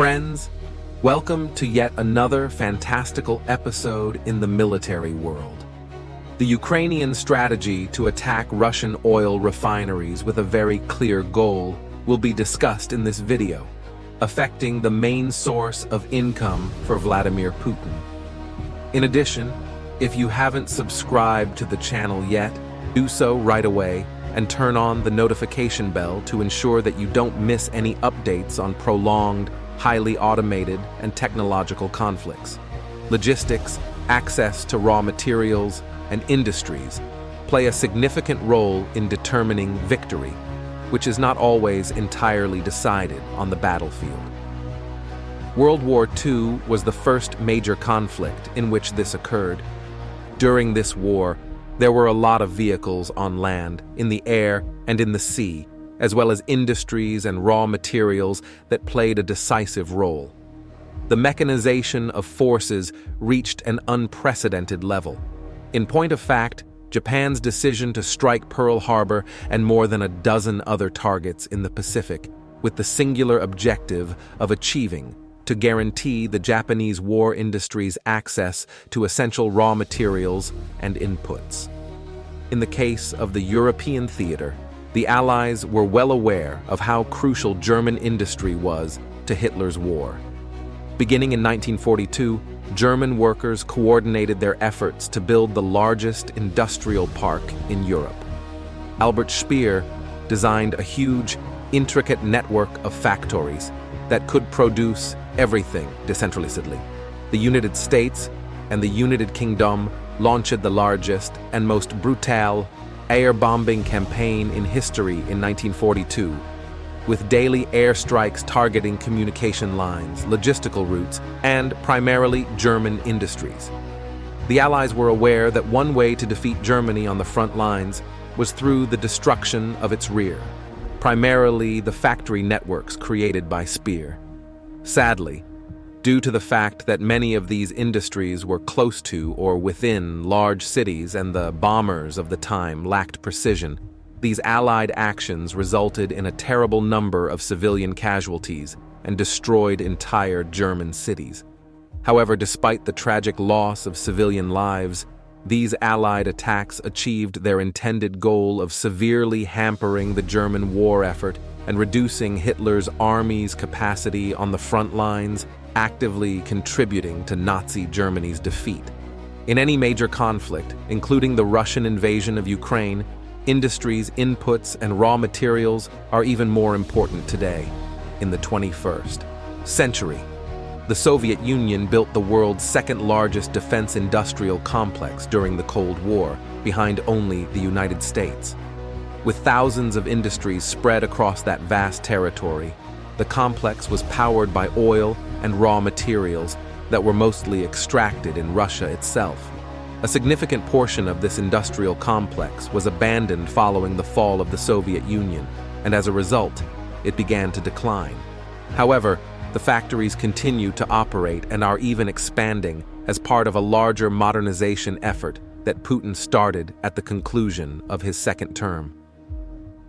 Friends, welcome to yet another fantastical episode in the military world. The Ukrainian strategy to attack Russian oil refineries with a very clear goal will be discussed in this video, affecting the main source of income for Vladimir Putin. In addition, if you haven't subscribed to the channel yet, do so right away and turn on the notification bell to ensure that you don't miss any updates on prolonged, highly automated, and technological conflicts. Logistics, access to raw materials, and industries play a significant role in determining victory, which is not always entirely decided on the battlefield. World War II was the first major conflict in which this occurred. During this war, there were a lot of vehicles on land, in the air, and in the sea, as well as industries and raw materials that played a decisive role. The mechanization of forces reached an unprecedented level. In point of fact, Japan's decision to strike Pearl Harbor and more than a dozen other targets in the Pacific, with the singular objective of achieving to guarantee the Japanese war industry's access to essential raw materials and inputs. In the case of the European theater, the Allies were well aware of how crucial German industry was to Hitler's war. Beginning in 1942, German workers coordinated their efforts to build the largest industrial park in Europe. Albert Speer designed a huge, intricate network of factories that could produce everything decentralizedly. The United States and the United Kingdom launched the largest and most brutal air-bombing campaign in history in 1942, with daily airstrikes targeting communication lines, logistical routes, and primarily German industries. The Allies were aware that one way to defeat Germany on the front lines was through the destruction of its rear, primarily the factory networks created by Speer. Sadly, due to the fact that many of these industries were close to or within large cities and the bombers of the time lacked precision, these Allied actions resulted in a terrible number of civilian casualties and destroyed entire German cities. However, despite the tragic loss of civilian lives, these Allied attacks achieved their intended goal of severely hampering the German war effort and reducing Hitler's army's capacity on the front lines, actively contributing to Nazi Germany's defeat. In any major conflict, including the Russian invasion of Ukraine, industries, inputs, and raw materials are even more important today, in the 21st century. The Soviet Union built the world's second-largest defense industrial complex during the Cold War, behind only the United States. With thousands of industries spread across that vast territory, the complex was powered by oil and raw materials that were mostly extracted in Russia itself. A significant portion of this industrial complex was abandoned following the fall of the Soviet Union, and as a result, it began to decline. However, the factories continue to operate and are even expanding as part of a larger modernization effort that Putin started at the conclusion of his second term.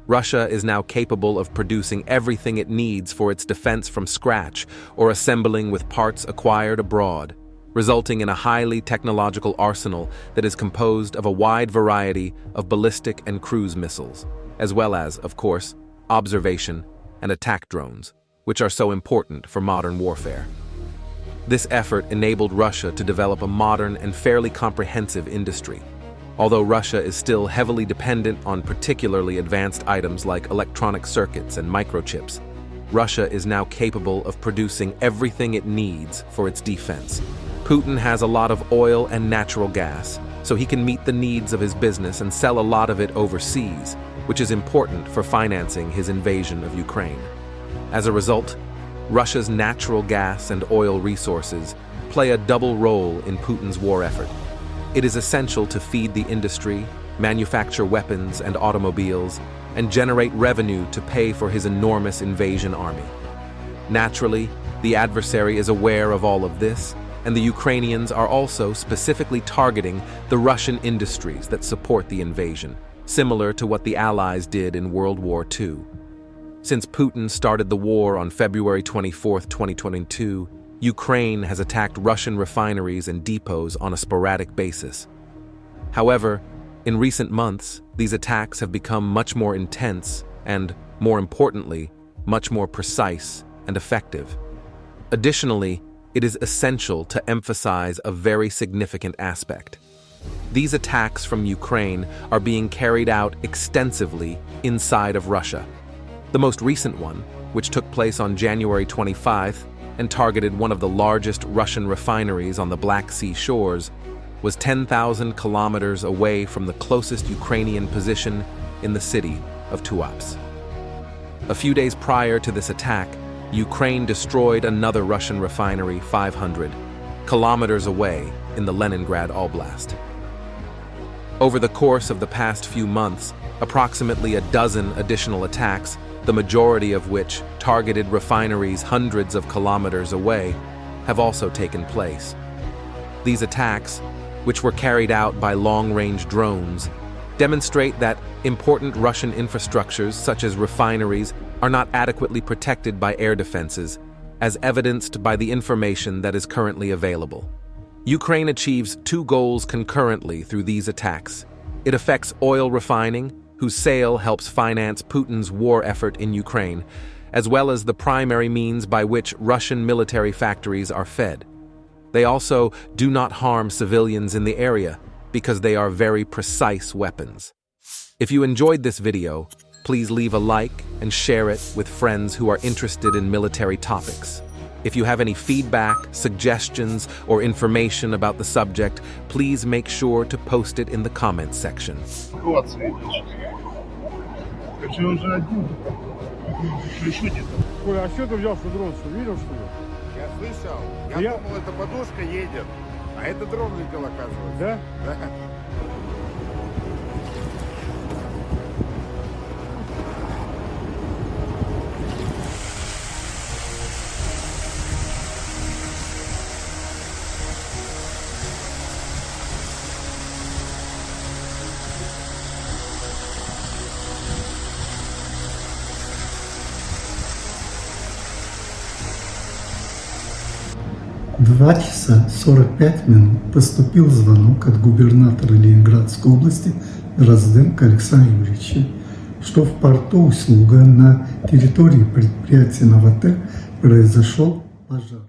Russia is now capable of producing everything it needs for its defense from scratch or assembling with parts acquired abroad, resulting in a highly technological arsenal that is composed of a wide variety of ballistic and cruise missiles, as well as, of course, observation and attack drones, which are so important for modern warfare. This effort enabled Russia to develop a modern and fairly comprehensive industry. Although Russia is still heavily dependent on particularly advanced items like electronic circuits and microchips, Russia is now capable of producing everything it needs for its defense. Putin has a lot of oil and natural gas, so he can meet the needs of his business and sell a lot of it overseas, which is important for financing his invasion of Ukraine. As a result, Russia's natural gas and oil resources play a double role in Putin's war effort. It is essential to feed the industry, manufacture weapons and automobiles, and generate revenue to pay for his enormous invasion army. Naturally, the adversary is aware of all of this, and the Ukrainians are also specifically targeting the Russian industries that support the invasion, similar to what the Allies did in World War II. Since Putin started the war on February 24, 2022, Ukraine has attacked Russian refineries and depots on a sporadic basis. However, in recent months, these attacks have become much more intense and, more importantly, much more precise and effective. Additionally, it is essential to emphasize a very significant aspect. These attacks from Ukraine are being carried out extensively inside of Russia. The most recent one, which took place on January 25 and targeted one of the largest Russian refineries on the Black Sea shores, was 10,000 kilometers away from the closest Ukrainian position in the city of Tuapse. A few days prior to this attack, Ukraine destroyed another Russian refinery 500 kilometers away in the Leningrad Oblast. Over the course of the past few months, approximately a dozen additional attacks, the majority of which targeted refineries hundreds of kilometers away, have also taken place. These attacks, which were carried out by long-range drones, demonstrate that important Russian infrastructures such as refineries are not adequately protected by air defenses, as evidenced by the information that is currently available. Ukraine achieves two goals concurrently through these attacks. It affects oil refining, whose sale helps finance Putin's war effort in Ukraine, as well as the primary means by which Russian military factories are fed. They also do not harm civilians in the area because they are very precise weapons. If you enjoyed this video, please leave a like and share it with friends who are interested in military topics. If you have any feedback, suggestions, or information about the subject, please make sure to post it in the comments section. Коля, а что ты взял, что дрон, что видел, что ли? Я слышал. Я думал, это подушка едет, а это дрон летел, оказывается. Да? Да. В 2 часа 45 минут поступил звонок от губернатора Ленинградской области Дрозденко Александра Юрьевича, что в порту Услуга на территории предприятия «Новотек» произошел пожар.